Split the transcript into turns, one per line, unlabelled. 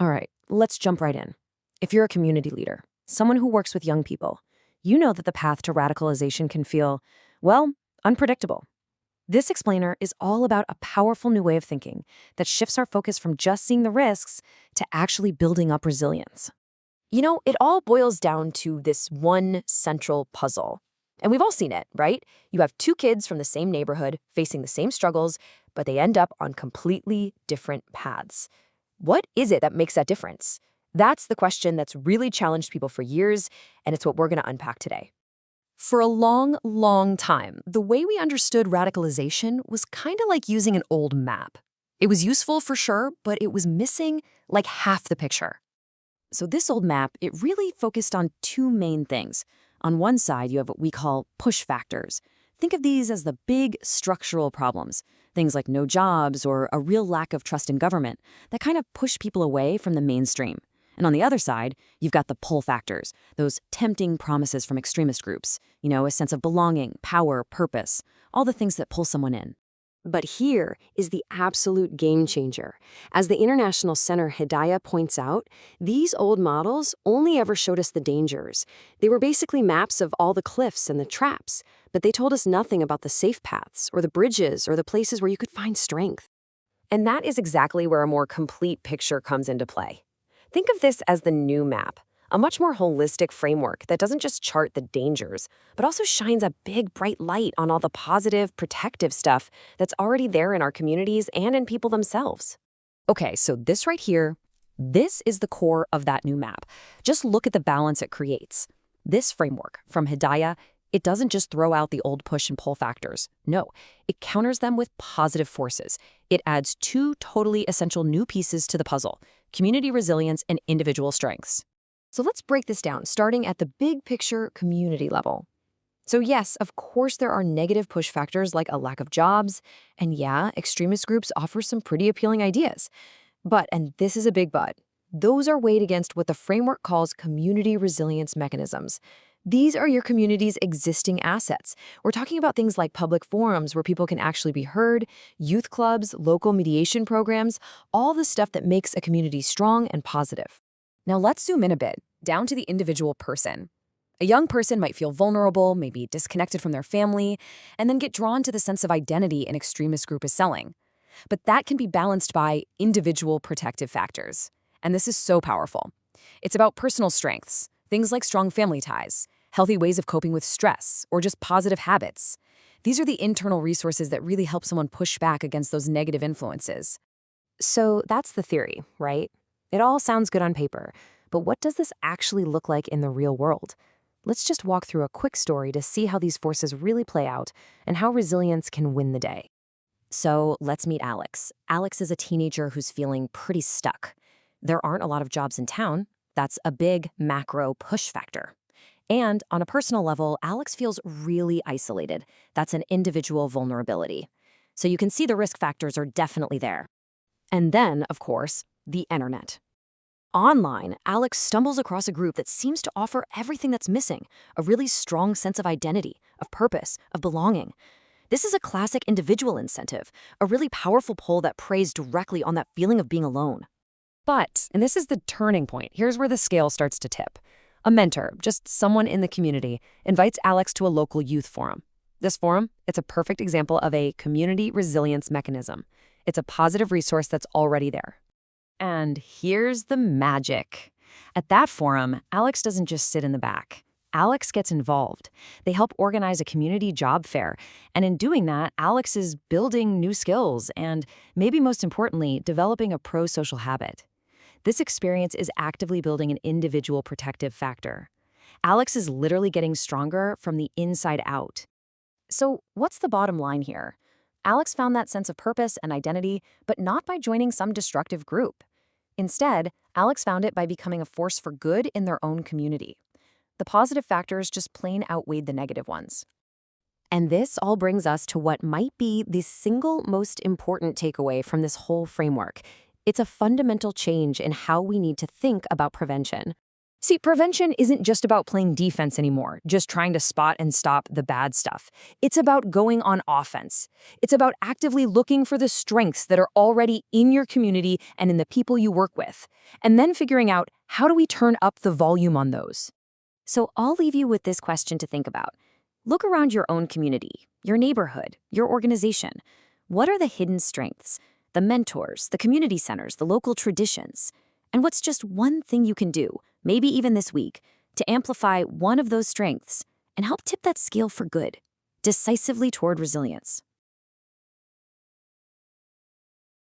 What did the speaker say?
All right, let's jump right in. If you're a community leader, someone who works with young people, you know that the path to radicalization can feel, well, unpredictable. This explainer is all about a powerful new way of thinking that shifts our focus from just seeing the risks to actually building up resilience. It all boils down to this one central puzzle. And we've all seen it, right? You have two kids from the same neighborhood facing the same struggles, but they end up on completely different paths. What is it that makes that difference? That's the question that's really challenged people for years, and it's what we're going to unpack today. For a long, long time, the way we understood radicalization was kind of like using an old map. It was useful for sure, but it was missing like half the picture. So this old map, it really focused on two main things. On one side, you have what we call push factors. Think of these as the big structural problems, things like no jobs or a real lack of trust in government that kind of push people away from the mainstream. And on the other side, you've got the pull factors, those tempting promises from extremist groups, a sense of belonging, power, purpose, all the things that pull someone in. But here is the absolute game changer. As the International Center Hidayah points out, these old models only ever showed us the dangers. They were basically maps of all the cliffs and the traps, but they told us nothing about the safe paths or the bridges or the places where you could find strength. And that is exactly where a more complete picture comes into play. Think of this as the new map, a much more holistic framework that doesn't just chart the dangers, but also shines a big, bright light on all the positive, protective stuff that's already there in our communities and in people themselves. Okay, so this right here, this is the core of that new map. Just look at the balance it creates. This framework from Hidayah, it doesn't just throw out the old push and pull factors. No, it counters them with positive forces. It adds two totally essential new pieces to the puzzle: community resilience and individual strengths. So let's break this down, starting at the big picture community level. So yes, of course there are negative push factors like a lack of jobs, and yeah, extremist groups offer some pretty appealing ideas. But, and this is a big but, those are weighed against what the framework calls community resilience mechanisms. These are your community's existing assets. We're talking about things like public forums where people can actually be heard, youth clubs, local mediation programs, all the stuff that makes a community strong and positive. Now let's zoom in a bit, down to the individual person. A young person might feel vulnerable, maybe disconnected from their family, and then get drawn to the sense of identity an extremist group is selling. But that can be balanced by individual protective factors. And this is so powerful. It's about personal strengths, things like strong family ties, healthy ways of coping with stress, or just positive habits. These are the internal resources that really help someone push back against those negative influences. So that's the theory, right? It all sounds good on paper, but what does this actually look like in the real world? Let's just walk through a quick story to see how these forces really play out and how resilience can win the day. So let's meet Alex. Alex is a teenager who's feeling pretty stuck. There aren't a lot of jobs in town. That's a big macro push factor. And on a personal level, Alex feels really isolated. That's an individual vulnerability. So you can see the risk factors are definitely there. And then, of course, the internet. Online, Alex stumbles across a group that seems to offer everything that's missing: a really strong sense of identity, of purpose, of belonging. This is a classic individual incentive, a really powerful pull that preys directly on that feeling of being alone. But, and this is the turning point, here's where the scale starts to tip. A mentor, just someone in the community, invites Alex to a local youth forum. This forum, it's a perfect example of a community resilience mechanism. It's a positive resource that's already there. And here's the magic. At that forum, Alex doesn't just sit in the back. Alex gets involved. They help organize a community job fair. And in doing that, Alex is building new skills and, maybe most importantly, developing a pro-social habit. This experience is actively building an individual protective factor. Alex is literally getting stronger from the inside out. So what's the bottom line here? Alex found that sense of purpose and identity, but not by joining some destructive group. Instead, Alex found it by becoming a force for good in their own community. The positive factors just plain outweighed the negative ones. And this all brings us to what might be the single most important takeaway from this whole framework. It's a fundamental change in how we need to think about prevention. See, prevention isn't just about playing defense anymore, just trying to spot and stop the bad stuff. It's about going on offense. It's about actively looking for the strengths that are already in your community and in the people you work with, and then figuring out how do we turn up the volume on those. So I'll leave you with this question to think about. Look around your own community, your neighborhood, your organization. What are the hidden strengths, the mentors, the community centers, the local traditions? And what's just one thing you can do, maybe even this week, to amplify one of those strengths and help tip that scale for good, decisively toward resilience?